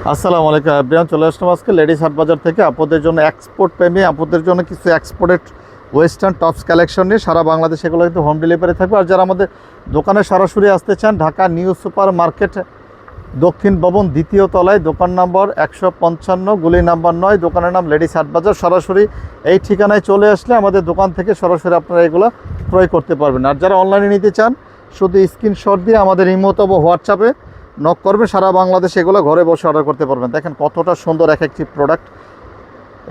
আসসালামু আলাইকুম এভরিওয়ান, চলে আসলাম আজকে লেডিস হাট বাজার থেকে আপনাদের জন্য এক্সপোর্ট প্রেমী, আপনাদের জন্য কিছু এক্সপোর্টেড ওয়েস্টার্ন টপস কালেকশন নিয়ে সারা বাংলাদেশে এগুলো কিন্তু হোম ডেলিভারি থাকবে। আর যারা আমাদের দোকানে সরাসরি আসতে চান, ঢাকা নিউ সুপার মার্কেট দক্ষিণ ভবন দ্বিতীয় তলায়, দোকান নম্বর 155, গুলি নাম্বার 9, দোকানের নাম লেডিস হাট বাজার। সরাসরি এই ঠিকানায় চলে আসলে আমাদের দোকান থেকে সরাসরি আপনারা এগুলো ক্রয় করতে পারবেন। আর যারা অনলাইনে নিতে চান, শুধু স্ক্রিনশট দিয়ে আমাদের ইমো অথবা হোয়াটসঅ্যাপে নক করবে, সারা বাংলাদেশে এগুলো ঘরে বসে অর্ডার করতে পারবেন। দেখেন কতটা সুন্দর এক একটি প্রোডাক্ট।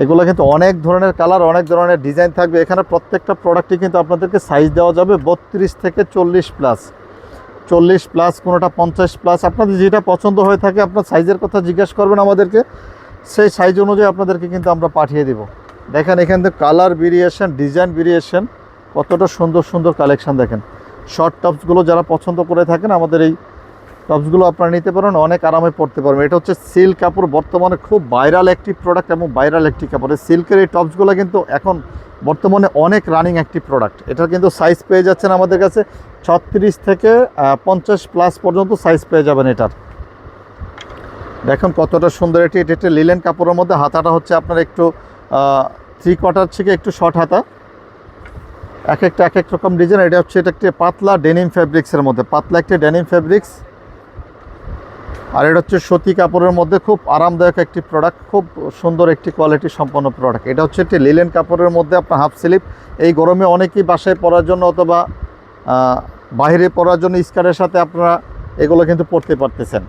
এগুলো কিন্তু অনেক ধরনের কালার, অনেক ধরনের ডিজাইন থাকবে। এখানে প্রত্যেকটা প্রোডাক্টই কিন্তু আপনাদেরকে সাইজ দেওয়া যাবে 32 থেকে 40 প্লাস, কোনোটা 50 প্লাস। আপনাদের যেটা পছন্দ হয়ে থাকে, আপনার সাইজের কথা জিজ্ঞাসা করবেন আমাদেরকে, সেই সাইজ অনুযায়ী আপনাদেরকে কিন্তু আমরা পাঠিয়ে দেব। দেখেন এখান থেকে কালার ভেরিয়েশন, ডিজাইন ভেরিয়েশন, কতটা সুন্দর সুন্দর কালেকশন। দেখেন শর্ট টপসগুলো যারা পছন্দ করে থাকেন, আমাদের এই টপসগুলো আপনারা নিতে পারেন, অনেক আরামে পড়তে পারবেন। এটা হচ্ছে সিল্ক কাপড়, বর্তমানে খুব ভাইরাল একটি প্রোডাক্ট এবং ভাইরাল একটি কাপড়। সিল্কের এই টপসগুলো কিন্তু এখন বর্তমানে অনেক রানিং একটি প্রোডাক্ট। এটা কিন্তু সাইজ পেয়ে যাচ্ছেন আমাদের কাছে 36 থেকে 50 প্লাস পর্যন্ত সাইজ পেয়ে যাবেন এটার। দেখুন কতটা সুন্দর এটি। এটা একটা লিলেন কাপড়ের মধ্যে, হাতাটা হচ্ছে আপনার একটু 3/4 থেকে একটু শর্ট হাতা, এক এক রকম ডিজাইন। এটা হচ্ছে এটা একটি পাতলা ডেনিম ফ্যাব্রিক্সের মধ্যে, পাতলা একটি ডেনিম ফ্যাব্রিক্স। আর এটা হচ্ছে সুতি কাপড়ের মধ্যে, খুব আরামদায়ক একটি প্রোডাক্ট, খুব সুন্দর একটি কোয়ালিটি সম্পন্ন প্রোডাক্ট। এটা হচ্ছে একটি লিলেন কাপড়ের মধ্যে আপনার হাফ স্লিভ। এই গরমে অনেকেই বাসায় পরার জন্য অথবা বাইরে পরার জন্য স্কার্টের সাথে আপনারা এগুলো কিন্তু পরতে পারতেছেন।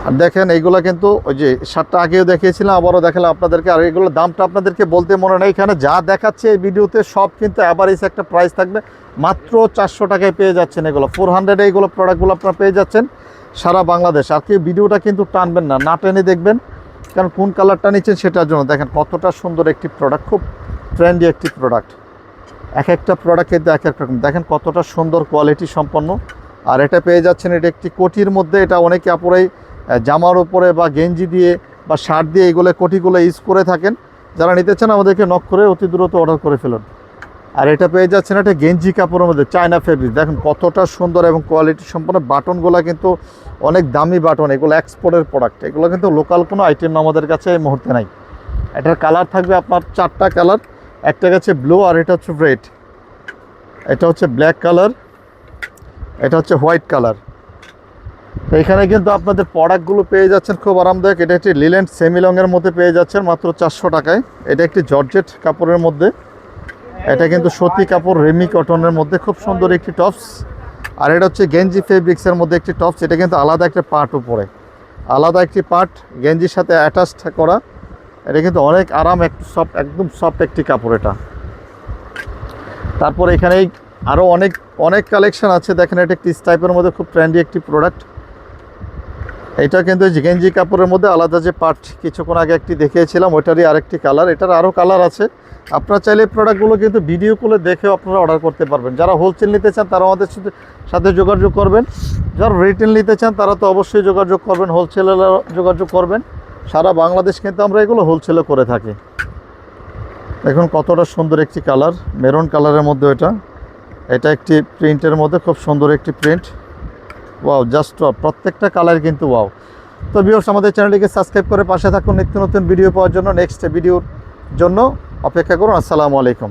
আর দেখেন এইগুলো কিন্তু ওই যে শার্টটা আগেও দেখিয়েছিলাম, আবারও দেখালাম আপনাদেরকে। আর এগুলোর দামটা আপনাদেরকে বলতে মনে নেই, এখানে যা দেখাচ্ছে এই ভিডিওতে সব কিন্তু অ্যাভারেজ একটা প্রাইস থাকবে। মাত্র 400 টাকায় পেয়ে যাচ্ছেন এগুলো, 400 এইগুলো প্রোডাক্টগুলো আপনারা পেয়ে যাচ্ছেন সারা বাংলাদেশ। আর কি ভিডিওটা কিন্তু টানবেন না, না টেনে দেখবেন, কারণ কোন কালারটা নিচ্ছেন সেটার জন্য। দেখেন কতটা সুন্দর একটি প্রোডাক্ট, খুব ট্রেন্ডি একটি প্রোডাক্ট। এক একটা প্রোডাক্ট কিন্তু এক এক রকম। দেখেন কতটা সুন্দর কোয়ালিটি সম্পন্ন। আর এটা পেয়ে যাচ্ছেন, এটা একটি কোটির মধ্যে। এটা অনেকে আপুরাই জামার উপরে বা গেঞ্জি দিয়ে বা শার্ট দিয়ে এইগুলো কোটিগুলো ইউজ করে থাকেন। যারা নিতে চান আমাদেরকে নক করে অতি দ্রুত অর্ডার করে ফেলুন। আর এটা পেয়ে যাচ্ছেন একটা গেঞ্জি কাপড়ের মধ্যে, চায়না ফেব্রিক। দেখেন কতটা সুন্দর এবং কোয়ালিটি সম্পন্ন। বাটনগুলো কিন্তু অনেক দামি বাটন, এগুলো এক্সপোর্টের প্রোডাক্ট। এগুলো কিন্তু লোকাল কোনো আইটেম আমাদের কাছে এই মুহূর্তে নাই। এটার কালার থাকবে আপনার 4টা কালার, একটা হচ্ছে ব্লু, আর এটা হচ্ছে রেড, এটা হচ্ছে ব্ল্যাক কালার, এটা হচ্ছে হোয়াইট কালার। তো এখানে কিন্তু আপনাদের প্রোডাক্টগুলো পেয়ে যাচ্ছেন খুব আরামদায়ক। এটা একটি লিলেন সেমিলংয়ের মধ্যে পেয়ে যাচ্ছেন মাত্র 400 টাকায়। এটা একটি জর্জেট কাপড়ের মধ্যে, এটা কিন্তু সুতি কাপড় রেমি কটনের মধ্যে, খুব সুন্দর একটি টপস। আর এটা হচ্ছে গেঞ্জি ফেব্রিক্সের মধ্যে একটি টপস। এটা কিন্তু আলাদা একটা পার্ট, উপরে আলাদা একটি পার্ট গেঞ্জির সাথে অ্যাটাচড করা। এটা কিন্তু অনেক আরাম, একটু সফট, একদম সফট একটি কাপড় এটা। তারপর এখানেই আরও অনেক কালেকশন আছে। দেখেন এটা একটি টাইপের মধ্যে খুব ট্রেন্ডি একটি প্রোডাক্ট। এটা কিন্তু গেঞ্জি কাপড়ের মধ্যে আলাদা যে পার্ট কিছুক্ষণ আগে একটি দেখিয়েছিলাম, ওইটারই আরেকটি কালার। এটার আরও কালার আছে। আপনারা চাইলে প্রোডাক্টগুলো কিন্তু ভিডিও কলে দেখেও আপনারা অর্ডার করতে পারবেন। যারা হোলসেল নিতে চান তারা আমাদের সাথে যোগাযোগ করবেন। যারা রিটেল নিতে চান তারা তো অবশ্যই যোগাযোগ করবেন, হোলসেলে যোগাযোগ করবেন। সারা বাংলাদেশ কিন্তু আমরা এগুলো হোলসেলে করে থাকি। দেখুন কতটা সুন্দর একটি কালার, মেরুন কালারের মধ্যে। এটা একটি প্রিন্টের মধ্যে, খুব সুন্দর একটি প্রিন্ট। ওয়াও, জাস্ট ওয়াও, প্রত্যেকটা কালার কিন্তু ওয়াও। তো ভিউয়ার্স, আমাদের চ্যানেলটিকে সাবস্ক্রাইব করে পাশে থাকুন নিত্য নতুন ভিডিও পাওয়ার জন্য। নেক্সট ভিডিওর জন্য অপেক্ষা করুন। আসসালামু আলাইকুম।